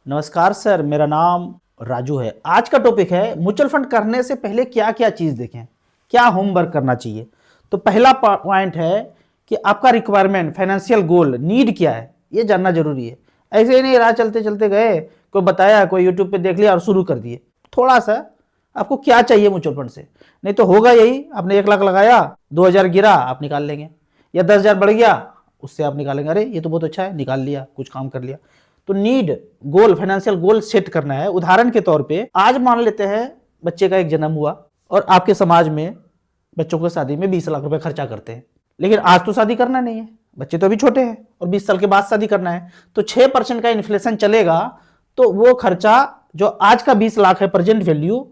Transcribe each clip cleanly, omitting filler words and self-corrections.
नमस्कार सर, मेरा नाम राजू है। आज का टॉपिक है म्यूचुअल फंड करने से पहले क्या क्या चीज़ देखें, क्या होमवर्क करना चाहिए। तो पहला पॉइंट है कि आपका रिक्वायरमेंट, फाइनेंशियल गोल, नीड क्या है, ये जानना जरूरी है। ऐसे ही नहीं राह चलते चलते गए, कोई बताया, कोई यूट्यूब पे देख लिया और शुरू कर दिए। थोड़ा सा आपको क्या चाहिए म्यूचुअल फंड से, नहीं तो होगा यही, आपने 1 लाख लगाया, 2,000 गिरा, आप निकाल लेंगे, या 10,000 बढ़ गया, उससे आप निकालेंगे, अरे ये तो बहुत अच्छा है, निकाल लिया, कुछ काम कर लिया। तो नीड, गोल, फाइनेंशियल गोल सेट करना है। उदाहरण के तौर पे आज मान लेते हैं बच्चे का एक जन्म हुआ और आपके समाज में बच्चों को शादी में 20 लाख रुपए खर्चा करते हैं, लेकिन आज तो शादी करना नहीं है, बच्चे तो अभी छोटे हैं और 20 साल के बाद शादी करना है। तो 6% का इन्फ्लेशन चलेगा तो वो खर्चा जो आज का 20 लाख है प्रेजेंट वैल्यू,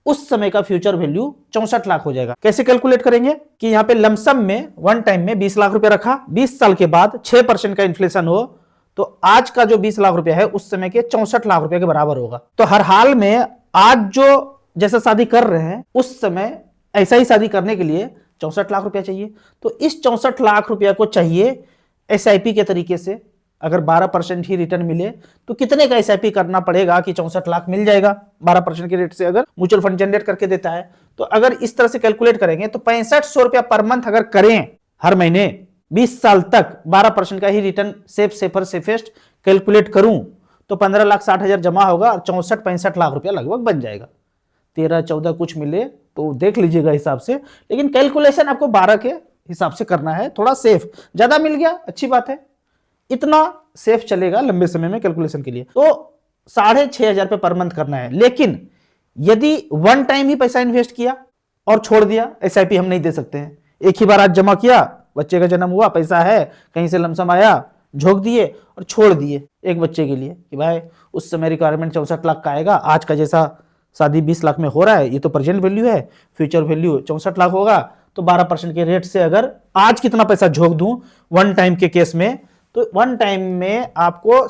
उस समय का फ्यूचर वैल्यू 64 लाख हो जाएगा। कैसे कैलकुलेट करेंगे कि यहाँ पे लमसम में वन टाइम में 20 लाख रुपए रखा, 20 साल के बाद 6% का इन्फ्लेशन हो तो आज का जो 20 लाख रुपया है उस समय के 64 लाख रुपए के बराबर होगा। तो हर हाल में आज जो जैसा शादी कर रहे हैं उस समय ऐसा ही शादी करने के लिए 64 लाख रुपया चाहिए। तो इस 64 लाख रुपया को चाहिए एसआईपी के तरीके से। अगर 12% ही रिटर्न मिले तो कितने का एसआईपी करना पड़ेगा कि 64 लाख मिल जाएगा 12% के रेट से, अगर म्यूचुअल फंड जनरेट करके देता है। तो अगर इस तरह से कैलकुलेट करेंगे तो 6500 रुपया पर मंथ अगर करें हर महीने 20 साल तक, 12% का ही रिटर्न सेफेस्ट कैलकुलेट करूं तो 15,60,000 जमा होगा और 64-65 लाख रुपया लगभग बन जाएगा। 13-14 कुछ मिले तो देख लीजिएगा हिसाब से, लेकिन कैलकुलेशन आपको 12 के हिसाब से करना है, थोड़ा सेफ। ज्यादा मिल गया अच्छी बात है, इतना सेफ चलेगा लंबे समय में कैलकुलेशन के लिए। तो 6,500 रुपये पर मंथ करना है। लेकिन यदि वन टाइम ही पैसा इन्वेस्ट किया और छोड़ दिया, एसआईपी हम नहीं दे सकते हैं। एक ही बार आज जमा किया, बच्चे का जन्म हुआ, पैसा है, कहीं से लमसम आया, झोंक दिए और छोड़ दिए एक बच्चे के लिए कि भाई उस समय रिक्वायरमेंट 64 लाख का आएगा, आज का जैसा शादी 20 लाख में हो रहा है, ये तो प्रेजेंट वैल्यू है, फ्यूचर वैल्यू 64 लाख होगा। तो 12% के रेट से अगर आज कितना पैसा झोंक दूं वन टाइम के केस में, तो वन टाइम में आपको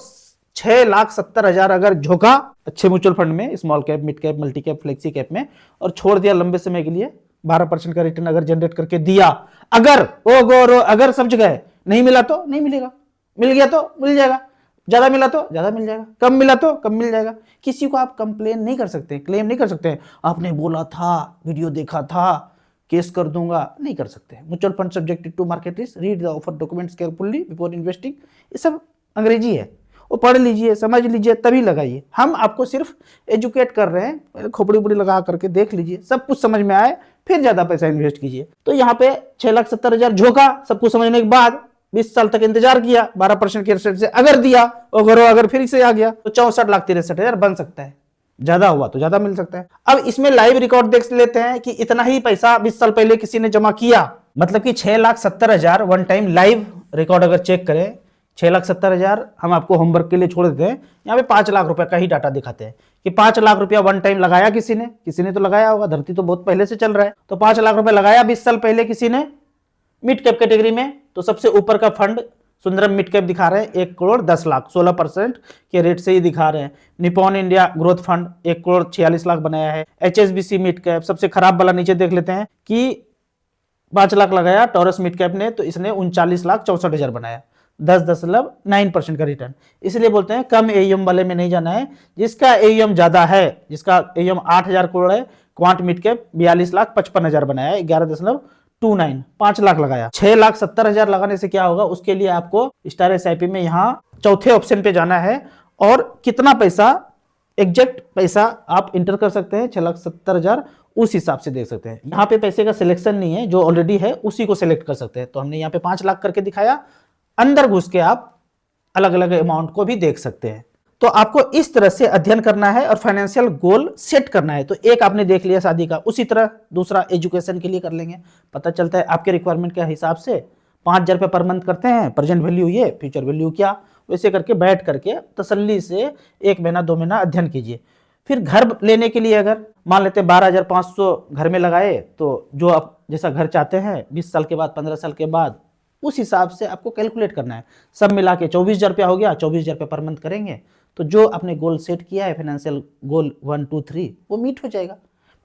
6,70,000 अगर झोंका अच्छे म्यूचुअल फंड में, small cap, mid cap, multi cap, flexi cap में, और छोड़ दिया लंबे समय के लिए, 12% का रिटर्न अगर जनरेट करके दिया, अगर समझ गए, नहीं मिला तो नहीं मिलेगा, मिल गया तो मिल जाएगा, ज्यादा मिला तो ज्यादा मिल जाएगा, कम मिला तो कम मिल जाएगा। किसी को आप कंप्लेन नहीं कर सकते, क्लेम नहीं कर सकते, आपने बोला था, वीडियो देखा था, केस कर दूंगा, नहीं कर सकते। Mutual fund subjected to market risk, read the offer documents carefully before investing, ये सब अंग्रेजी है, वो पढ़ लीजिए, समझ लीजिए, तभी लगाइए। हम आपको सिर्फ एजुकेट कर रहे हैं, पहले खोपड़ी उपड़ी लगा करके देख लीजिए, सब कुछ समझ में आए फिर ज्यादा पैसा इन्वेस्ट कीजिए। तो यहाँ पे 6,70,000 झोंका, सब कुछ समझने के बाद 20 साल तक इंतजार किया, 12% के रेट से अगर दिया, अगर फिर से आ गया तो 64,63,000 बन सकता है। ज्यादा हुआ तो ज्यादा मिल सकता है। अब इसमें लाइव रिकॉर्ड देख लेते हैं कि इतना ही पैसा 20 साल पहले किसी ने जमा किया, मतलब कि 6,70,000 वन टाइम लाइव रिकॉर्ड अगर चेक करें, 6,70,000 हम आपको होमवर्क के लिए छोड़ देते हैं। यहाँ पे 5 लाख रुपए का ही डाटा दिखाते हैं कि 5 लाख रुपया वन टाइम लगाया किसी ने तो लगाया होगा, धरती तो बहुत पहले से चल रहा है। तो 5 लाख रुपए लगाया 20 साल पहले किसी ने मिड कैप कैटेगरी में, तो सबसे ऊपर का फंड सुंदरम मिड कैप दिखा रहे हैं 1,10,00,000, 16% के रेट से ही दिखा रहे हैं। निपॉन इंडिया ग्रोथ फंड 1,46,00,000 बनाया है। एचएसबीसी मिड कैप सबसे खराब वाला नीचे देख लेते हैं कि 5 लाख लगाया टॉरस मिड कैप ने, तो इसने 39,64,000 बनाया, 10.9% का रिटर्न। इसलिए बोलते हैं कम एयूएम वाले में नहीं जाना है, जिसका एयूएम ज्यादा है, जिसका एयूएम 8,000 करोड़ है, क्वांट मिड कैप 42,55,000 बनाया है, 11.29, 5 लाख लगाया। 6,70,000 लगाने से क्या होगा, उसके लिए आपको स्टार एसआईपी में यहाँ चौथे ऑप्शन पे जाना है और कितना पैसा, एग्जैक्ट पैसा आप इंटर कर सकते हैं, 6,70,000 उस हिसाब से देख सकते हैं। यहाँ पे पैसे का सिलेक्शन नहीं है, जो ऑलरेडी है उसी को सिलेक्ट कर सकते हैं। तो हमने यहाँ पे 5 लाख करके दिखाया, अंदर घुस के आप अलग अलग अमाउंट को भी देख सकते हैं। तो आपको इस तरह से अध्ययन करना है और फाइनेंशियल गोल सेट करना है। तो एक आपने देख लिया शादी का, उसी तरह दूसरा एजुकेशन के लिए कर लेंगे। पता चलता है आपके रिक्वायरमेंट के हिसाब से 5,000 रुपये पर मंथ करते हैं, प्रेजेंट वैल्यू ये, फ्यूचर वैल्यू क्या, वैसे करके बैठ करके तसल्ली से 1 महीना 2 महीना अध्ययन कीजिए। फिर घर लेने के लिए अगर मान लेते हैं 12,500 घर में लगाए, तो जो आप जैसा घर चाहते हैं 20 साल के बाद, 15 साल के बाद, उस हिसाब से आपको कैलकुलेट करना है। सब मिला के 24,000 रुपया हो गया, 24,000 रुपये पर मंथ करेंगे तो जो आपने गोल सेट किया है, फाइनेंशियल गोल 1, 2, 3, वो मीट हो जाएगा।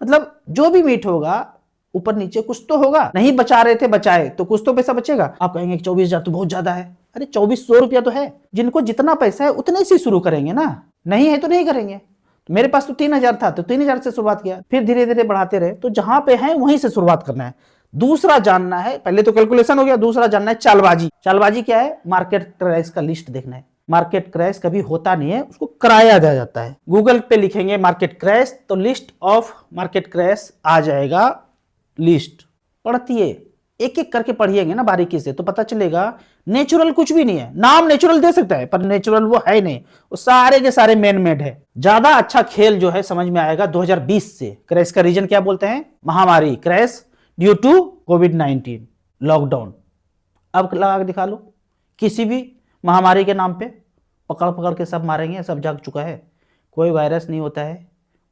मतलब जो भी मीट होगा, ऊपर नीचे कुछ तो होगा। नहीं बचा रहे थे, बचाए तो कुछ तो पैसा बचेगा। आप कहेंगे कि 24,000 तो बहुत ज्यादा है, अरे 2,400 रुपया तो है। जिनको जितना पैसा है उतने से शुरू करेंगे ना, नहीं है तो नहीं करेंगे। तो मेरे पास तो 3,000 था तो 3,000 से शुरुआत किया, फिर धीरे धीरे बढ़ाते रहे। तो जहां पे है वहीं से शुरुआत करना है। दूसरा जानना है, पहले तो कैलकुलेशन हो गया, दूसरा जानना है चालबाजी। चालबाजी क्या है? मार्केट क्रैश का लिस्ट देखना है। मार्केट क्रैश कभी होता नहीं है, उसको कराया जा जाता है। गूगल पे लिखेंगे मार्केट क्रैश तो लिस्ट ऑफ मार्केट क्रैश आ जाएगा। लिस्ट पढ़ती है, एक एक करके पढ़िएंगे ना बारीकी से तो पता चलेगा नेचुरल कुछ भी नहीं है। नाम नेचुरल दे सकता है पर नेचुरल वो है नहीं, वो सारे के सारे मैन मेड है। ज्यादा अच्छा खेल जो है समझ में आएगा 2020 से। क्रैश का रीजन क्या बोलते हैं? महामारी, क्रैश ड्यू टू कोविड-19, लॉकडाउन। अब लगा के दिखा लो, किसी भी महामारी के नाम पे पकड़ पकड़ के सब मारेंगे, सब जग चुका है। कोई वायरस नहीं होता है,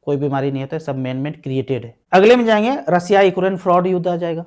कोई बीमारी नहीं होता है, सब मैन मेड क्रिएटेड है। अगले में जाएंगे रसिया यूक्रेन फ्रॉड युद्ध आ जाएगा।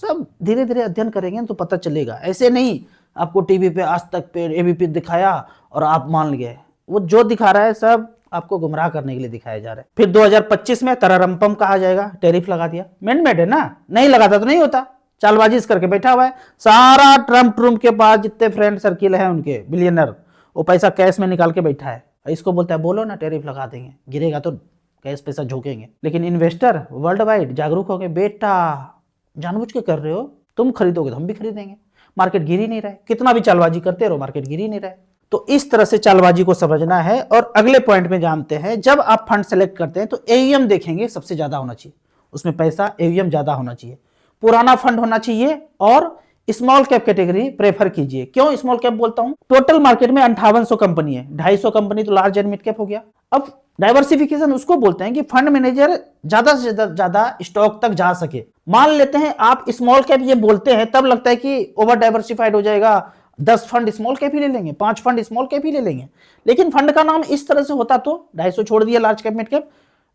सब धीरे धीरे अध्ययन करेंगे तो पता चलेगा। ऐसे नहीं आपको टीवी पे, आज तक पे, एबीपी दिखाया और आप मान गए। वो जो दिखा रहा है सब आपको गुमराह करने के लिए दिखाया जा रहा है। फिर 2025 में तररमपम कहा जाएगा, टैरिफ लगा दिया। मैन मेड है ना, नहीं लगाता तो नहीं होता। चालबाजी करके बैठा हुआ है। सारा ट्रम्प के पास जितने फ्रेंड सर्किल है उनके बिलियनर, वो पैसा कैश में निकाल के बैठा है। इसको बोलता है बोलो ना टैरिफ लगा देंगे, गिरेगा तो कैश पैसा झोंकेंगे। लेकिन इन्वेस्टर वर्ल्ड वाइड जागरूक हो गए, बेटा जानबूझ के कर रहे हो, तुम खरीदोगे तो हम भी खरीदेंगे। मार्केट गिर ही नहीं रहा है, कितना भी चालबाजी करते रहो मार्केट गिर ही नहीं रहा है। तो इस तरह से चालबाजी को समझना है। और अगले पॉइंट में जानते हैं, जब आप फंड सेलेक्ट करते हैं तो एयूएम देखेंगे सबसे ज्यादा होना चाहिए, उसमें पैसा एयूएम ज्यादा होना चाहिए, पुराना फंड होना चाहिए और स्मॉल कैप कैटेगरी प्रेफर कीजिए। क्यों स्मॉल कैप बोलता हूं? टोटल मार्केट में 5800 कंपनी है, 250 कंपनी तो लार्ज एंड मिड कैप हो गया। अब डाइवर्सिफिकेशन उसको बोलते हैं कि फंड मैनेजर ज्यादा से ज्यादा स्टॉक तक जा सके। मान लेते हैं आप स्मॉल कैप ये बोलते हैं, तब लगता है कि ओवर डाइवर्सिफाइड हो जाएगा, 10 फंड स्मॉल कैप ही ले लेंगे, 5 फंड स्मॉल कैप ही ले लेंगे। लेकिन फंड का नाम इस तरह से होता तो 250 छोड़ दिया large cap mid cap,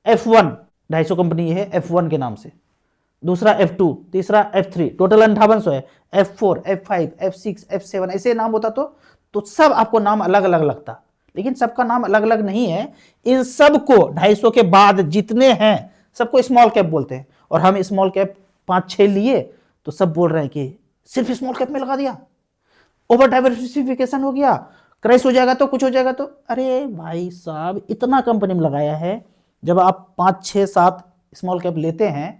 F1 250 company है F1 के नाम से, दूसरा F2, तीसरा F3, टोटल 5800 है, F4, F5, F6, F7 ऐसे नाम होता तो सब आपको नाम अलग अलग लगता। लेकिन सबका नाम अलग अलग नहीं है। इन सबको 250 के बाद जितने हैं सबको स्मॉल कैप बोलते हैं। और हम स्मॉल कैप 5-6 लिए तो सब बोल रहे हैं कि सिर्फ स्मॉल कैप में लगा दिया, ओवर डाइवर्सिफिकेशन हो गया, क्रैश हो जाएगा तो कुछ हो जाएगा तो। अरे भाई साहब, इतना कंपनी में लगाया है। जब आप 5, 6, 7 स्मॉल कैप लेते हैं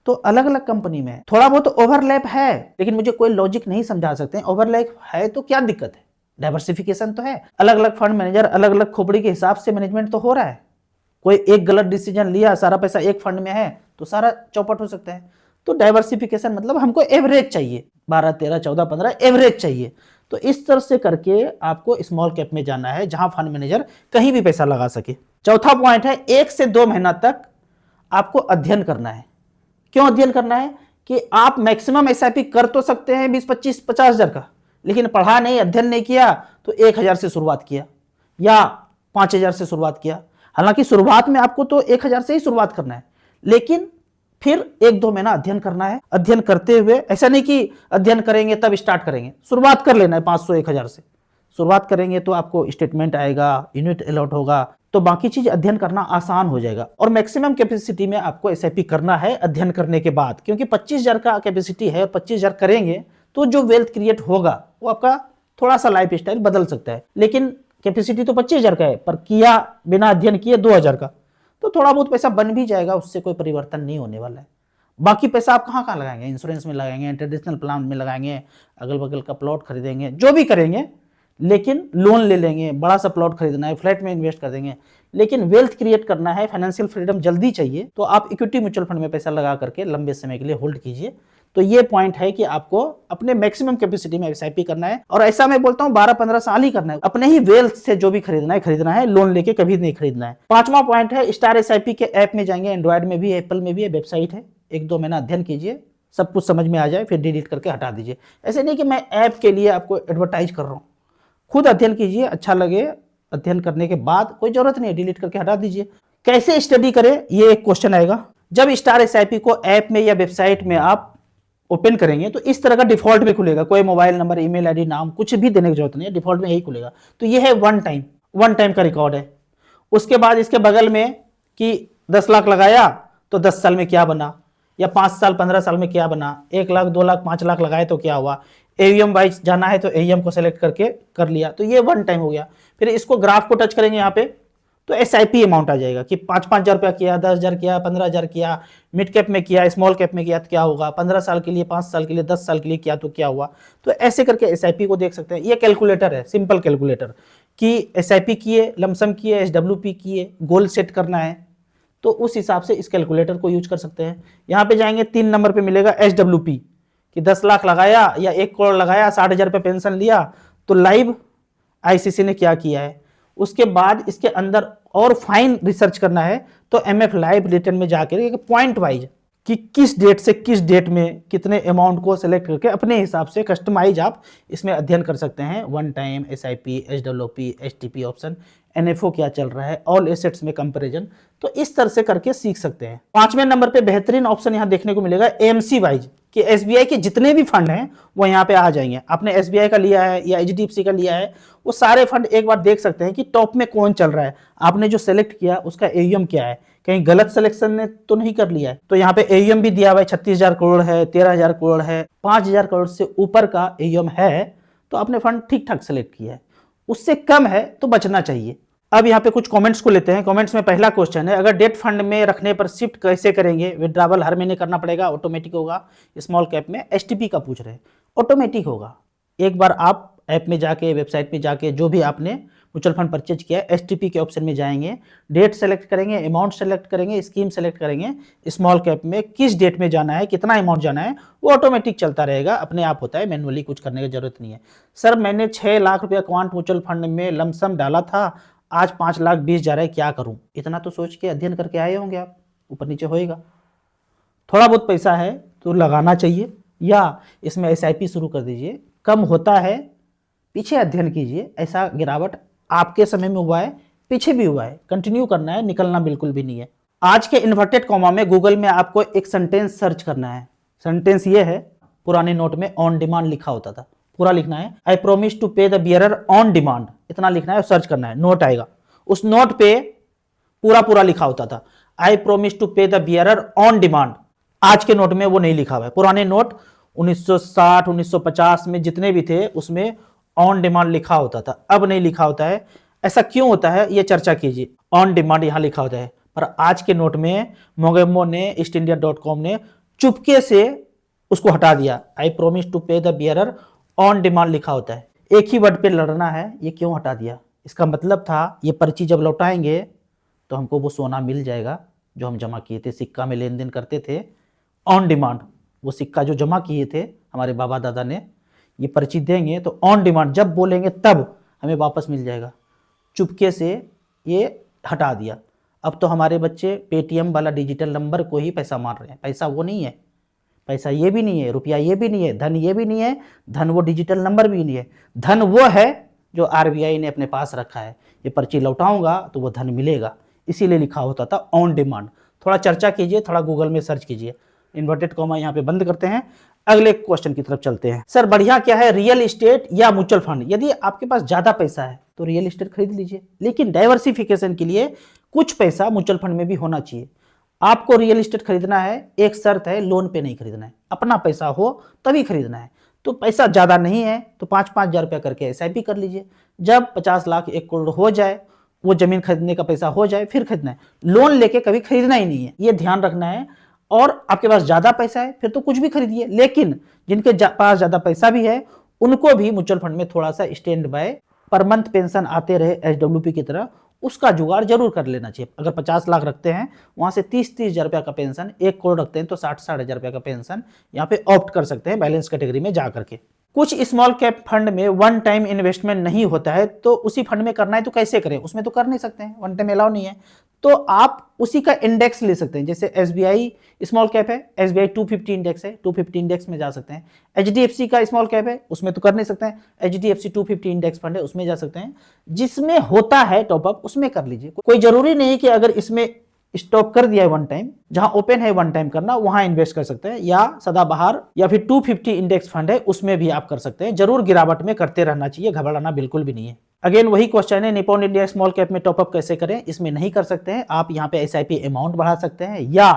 तो अलग अलग कंपनी में थोड़ा बहुत ओवरलैप है, लेकिन मुझे कोई लॉजिक नहीं समझा सकते। ओवरलैप है तो क्या दिक्कत है? डाइवर्सिफिकेशन तो है। अलग अलग फंड मैनेजर अलग अलग खोपड़ी के हिसाब से मैनेजमेंट तो हो रहा है। कोई एक गलत डिसीजन लिया, सारा पैसा एक फंड में है तो सारा चौपट हो सकता है। तो डाइवर्सिफिकेशन मतलब हमको एवरेज चाहिए, 12, 13, 14, 15 एवरेज चाहिए। तो इस तरह से करके आपको स्मॉल कैप में जाना है जहां फंड मैनेजर कहीं भी पैसा लगा सके। चौथा पॉइंट है 1 से 2 महीना तक आपको अध्ययन करना है। क्यों अध्ययन करना है? कि आप मैक्सिमम एसआईपी कर तो सकते हैं 20, 25, 50 हजार का, लेकिन पढ़ा नहीं, अध्ययन नहीं किया तो 1000 से शुरुआत किया या 5000 से शुरुआत किया। हालांकि शुरुआत में आपको तो 1000 से ही शुरुआत करना है, लेकिन फिर 1-2 महीना अध्ययन करना है। अध्ययन करते हुए ऐसा नहीं कि अध्ययन करेंगे तब स्टार्ट करेंगे, शुरुआत कर लेना है 500, 1000 से शुरुआत करेंगे तो आपको स्टेटमेंट आएगा, यूनिट अलॉट होगा, तो बाकी चीज अध्ययन करना आसान हो जाएगा। और मैक्सिमम कैपेसिटी में आपको एसआईपी करना है अध्ययन करने के बाद, क्योंकि 25,000 का कैपेसिटी है और 25,000 करेंगे तो जो वेल्थ क्रिएट होगा वो आपका थोड़ा सा लाइफ स्टाइल बदल सकता है। लेकिन कैपेसिटी तो 25,000 का है, पर किया बिना अध्ययन किए 2,000 का, तो थोड़ा बहुत पैसा बन भी जाएगा, उससे कोई परिवर्तन नहीं होने वाला है। बाकी पैसा आप कहाँ लगाएंगे? इंश्योरेंस में लगाएंगे, ट्रेडिशनल प्लान में लगाएंगे, अगल बगल का प्लॉट खरीदेंगे, जो भी करेंगे, लेकिन लोन ले लेंगे, बड़ा सा प्लॉट खरीदना है, फ्लैट में इन्वेस्ट कर देंगे। लेकिन वेल्थ क्रिएट करना है, फाइनेंशियल फ्रीडम जल्दी चाहिए, तो आप इक्विटी म्यूचुअल फंड में पैसा लगा करके लंबे समय के लिए होल्ड कीजिए। तो ये पॉइंट है कि आपको अपने मैक्सिमम कैपेसिटी में एसआईपी करना है, और ऐसा मैं बोलता हूं 12-15 साल ही करना है। अपने ही वेल्थ से जो भी खरीदना है, लोन लेके कभी नहीं खरीदना है। 5वां पॉइंट है स्टार एसआईपी के ऐप में जाएंगे, एंड्रॉइड में भी, एप्पल में भी वेबसाइट है। 1-2 महीना अध्ययन कीजिए, सब कुछ समझ में आ जाए, फिर डिलीट करके हटा दीजिए। ऐसे नहीं कि मैं ऐप के लिए आपको एडवर्टाइज कर रहा हूँ, खुद अध्ययन कीजिए, अच्छा लगे अध्ययन करने के बाद कोई जरूरत नहीं है, डिलीट करके हटा दीजिए। कैसे स्टडी करें, ये एक क्वेश्चन आएगा। जब स्टार एसआईपी को ऐप में या वेबसाइट में आप ओपन करेंगे तो इस तरह का डिफॉल्ट में खुलेगा, कोई मोबाइल नंबर, ईमेल आईडी, नाम कुछ भी देने की जरूरत नहीं है, डिफॉल्ट में यही खुलेगा। तो ये है वन टाइम का रिकॉर्ड है। उसके बाद इसके बगल में कि 10 लाख लगाया तो 10 साल में क्या बना, या 5 साल 15 साल में क्या बना, 1 लाख 2 लाख 5 लाख लगाए तो क्या हुआ, एयूएम वाइज जाना है तो एयूएम को सेलेक्ट करके कर लिया, तो ये वन टाइम हो गया। फिर इसको ग्राफ को टच करेंगे, यहाँ पे तो SIP अमाउंट आ जाएगा कि 5,000 रुपया किया, 10,000 किया, 15,000 किया, मिड कैप में किया, स्मॉल कैप में किया तो क्या होगा, 15 साल के लिए, 5 साल के लिए, 10 साल के लिए किया तो क्या हुआ। तो ऐसे करके SIP को देख सकते हैं। ये कैलकुलेटर है, सिंपल कैलकुलेटर कि SIP किए, लमसम किए, SWP किए, गोल सेट करना है तो उस हिसाब से इस कैलकुलेटर को यूज कर सकते हैं। यहाँ पे जाएंगे 3 नंबर पे मिलेगा SWP कि 10 लाख लगाया या 1 करोड़ लगाया, 60,000 रुपये पेंशन लिया, तो लाइव ICC ने क्या किया है। उसके बाद इसके अंदर और फाइन रिसर्च करना है तो MF लाइव रिटर्न में जाकर पॉइंट वाइज कि किस डेट से किस डेट में कितने अमाउंट को सिलेक्ट करके अपने हिसाब से कस्टमाइज आप इसमें अध्ययन कर सकते हैं। One time, SIP, SWP, STP option, NFO क्या चल रहा है, ऑल एसेट्स में कंपैरिजन, तो इस तरह से करके सीख सकते हैं। 5वें नंबर पे बेहतरीन ऑप्शन यहाँ देखने को मिलेगा AMC वाइज कि SBI के जितने भी फंड हैं वो यहाँ पे आ जाएंगे। आपने SBI का लिया है या HDFC का लिया है, वो सारे फंड एक बार देख सकते हैं कि टॉप में कौन चल रहा है, आपने जो सेलेक्ट किया उसका AUM क्या है, कहीं गलत सिलेक्शन ने तो नहीं कर लिया है। तो यहाँ पे AUM भी दिया हुआ है, 36,000 करोड़ है, 13,000 करोड़ है, 5,000 करोड़ से ऊपर का AUM है तो आपने फंड ठीक ठाक सेलेक्ट किया है, उससे कम है तो बचना चाहिए। अब यहाँ पे कुछ कमेंट्स को लेते हैं। कमेंट्स में पहला क्वेश्चन है, अगर डेट फंड में रखने पर शिफ्ट कैसे करेंगे, विड्रॉवल हर महीने करना पड़ेगा, ऑटोमेटिक होगा। स्मॉल कैप में STP का पूछ रहे हैं, ऑटोमेटिक होगा। एक बार आप ऐप में जाके, वेबसाइट पे जाके जो भी आपने म्यूचुअल फंड परचेज किया है, STP के ऑप्शन में जाएंगे, डेट सेलेक्ट करेंगे, अमाउंट सेलेक्ट करेंगे, स्कीम सेलेक्ट करेंगे, स्मॉल कैप में किस डेट में जाना है, कितना अमाउंट जाना है, वो ऑटोमेटिक चलता रहेगा, अपने आप होता है, मैनुअली कुछ करने की जरूरत नहीं है। सर मैंने 6 लाख रुपया क्वांट म्यूचुअल फंड में लमसम डाला था, आज 5,20,000 है, क्या करूं। इतना तो सोच के अध्ययन करके आए होंगे आप, ऊपर नीचे होएगा। थोड़ा बहुत पैसा है तो लगाना चाहिए या इसमें SIP शुरू कर दीजिए, कम होता है पीछे अध्ययन कीजिए। ऐसा गिरावट आपके समय में हुआ है, पीछे भी हुआ है, कंटिन्यू करना है, निकलना बिल्कुल भी नहीं है। आज के इन्वर्टेड कॉमा में गूगल में आपको एक सेंटेंस सर्च करना है। सेंटेंस ये है, पुराने नोट में ऑन डिमांड लिखा होता था, पूरा लिखना है। आई प्रोमिस टू पे द बियरर ऑन डिमांड, इतना लिखना है, सर्च करना है, नोट आएगा। उस नोट पे पूरा लिखा होता था, आई प्रोमिस टू पे द बियरर ऑन डिमांड। आज के नोट में वो नहीं लिखा हुआ है। पुराने नोट 1960, 1950 में जितने भी थे उसमें ऑन डिमांड लिखा होता था, अब नहीं लिखा होता है। ऐसा क्यों होता है ये चर्चा कीजिए। ऑन डिमांड यहां लिखा होता है, पर आज के नोट में मोगेम्बो ने, ईस्टइंडिया.com ने चुपके से उसको हटा दिया। आई प्रोमिस टू पे द बियरर ऑन डिमांड लिखा होता है। एक ही वर्ड पे लड़ना है, ये क्यों हटा दिया। इसका मतलब था ये पर्ची जब लौटाएंगे तो हमको वो सोना मिल जाएगा जो हम जमा किए थे, सिक्का में लेन देन करते थे ऑन डिमांड। वो सिक्का जो जमा किए थे हमारे बाबा दादा ने, ये पर्ची देंगे तो ऑन डिमांड जब बोलेंगे तब हमें वापस मिल जाएगा। चुपके से ये हटा दिया। अब तो हमारे बच्चे पेटीएम वाला डिजिटल नंबर को ही पैसा मान रहे हैं। पैसा वो नहीं है, पैसा ये भी नहीं है, रुपया ये भी नहीं है, धन ये भी नहीं है, धन वो डिजिटल नंबर भी नहीं है। धन वो है जो RBI ने अपने पास रखा है। ये पर्ची लौटाऊंगा तो वो धन मिलेगा, इसीलिए लिखा होता था ऑन डिमांड। थोड़ा चर्चा कीजिए, थोड़ा गूगल में सर्च कीजिए। इन्वर्टेड कॉमा यहाँ पे बंद करते हैं, अगले क्वेश्चन की तरफ चलते हैं। सर बढ़िया क्या है, रियल एस्टेट या म्यूचुअल फंड। यदि आपके पास ज्यादा पैसा है तो रियल एस्टेट खरीद लीजिए, लेकिन डाइवर्सिफिकेशन के लिए कुछ पैसा म्यूचुअल फंड में भी होना चाहिए। आपको रियल एस्टेट खरीदना है, एक शर्त है, लोन पे नहीं खरीदना है, अपना पैसा हो तभी खरीदना है। तो पैसा ज्यादा नहीं है तो 5,000 रुपया करके SIP कर लीजिए। जब 50 लाख 1 करोड़ हो जाए, वो जमीन खरीदने का पैसा हो जाए, फिर खरीदना है। लोन लेके कभी खरीदना ही नहीं है, ये ध्यान रखना है। और आपके पास ज्यादा पैसा है फिर तो कुछ भी खरीदिए, लेकिन जिनके पास ज्यादा पैसा भी है उनको भी म्यूचुअल फंड में थोड़ा सा stand by per month pension आते रहे SWP की तरह, उसका जुगाड़ जरूर कर लेना चाहिए। अगर 50 लाख रखते हैं वहां से 30,000 रुपया का पेंशन, 1 करोड़ रखते हैं तो 60,000 रुपया का पेंशन यहाँ पे ऑप्ट कर सकते हैं बैलेंस कैटेगरी में जा करके। कुछ स्मॉल कैप फंड में वन टाइम इन्वेस्टमेंट नहीं होता है, तो उसी फंड में करना है तो कैसे करें। उसमें तो कर नहीं सकते हैं, वन टाइम अलाउ नहीं है, तो आप उसी का इंडेक्स ले सकते हैं। जैसे SBI स्मॉल कैप है, SBI 250 इंडेक्स है, 250 इंडेक्स में जा सकते हैं। HDFC का स्मॉल कैप है, उसमें तो कर नहीं सकते हैं, HDFC 250 इंडेक्स फंड है, उसमें जा सकते हैं। जिसमें होता है टॉपअप उसमें कर लीजिए। कोई जरूरी नहीं कि अगर इसमें स्टॉप कर दिया है वन टाइम, जहां ओपन है वन टाइम करना वहां इन्वेस्ट कर सकते हैं, या सदाबहार या फिर 250 इंडेक्स फंड है उसमें भी आप कर सकते हैं। जरूर गिरावट में करते रहना चाहिए, घबराना बिल्कुल भी नहीं है। अगेन वही क्वेश्चन है, निप्पॉन इंडिया स्मॉल कैप में टॉपअप कैसे करें। इसमें नहीं कर सकते हैं, आप यहाँ पे SIP अमाउंट बढ़ा सकते हैं या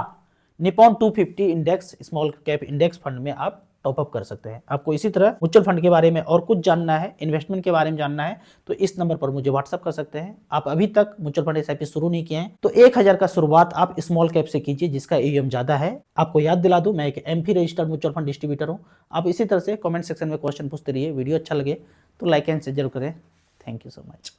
Nippon 250 index small cap index fund में आप टॉपअप कर सकते हैं। आपको इसी तरह म्यूचुअल फंड के बारे में और कुछ जानना है, इन्वेस्टमेंट के बारे में जानना है, तो इस नंबर पर मुझे व्हाट्सअप कर सकते हैं। आप अभी तक म्यूचुअल फंड एसआईपी शुरू नहीं किए हैं तो 1000 का शुरुआत आप स्मॉल कैप से कीजिए जिसका AUM ज्यादा है। आपको याद दिला दूं, मैं एक MP registered mutual fund distributor हूं। आप इसी तरह से कमेंट सेक्शन में क्वेश्चन पूछते रहिए। वीडियो अच्छा लगे तो लाइक एंड शेयर जरूर करें। Thank you so much.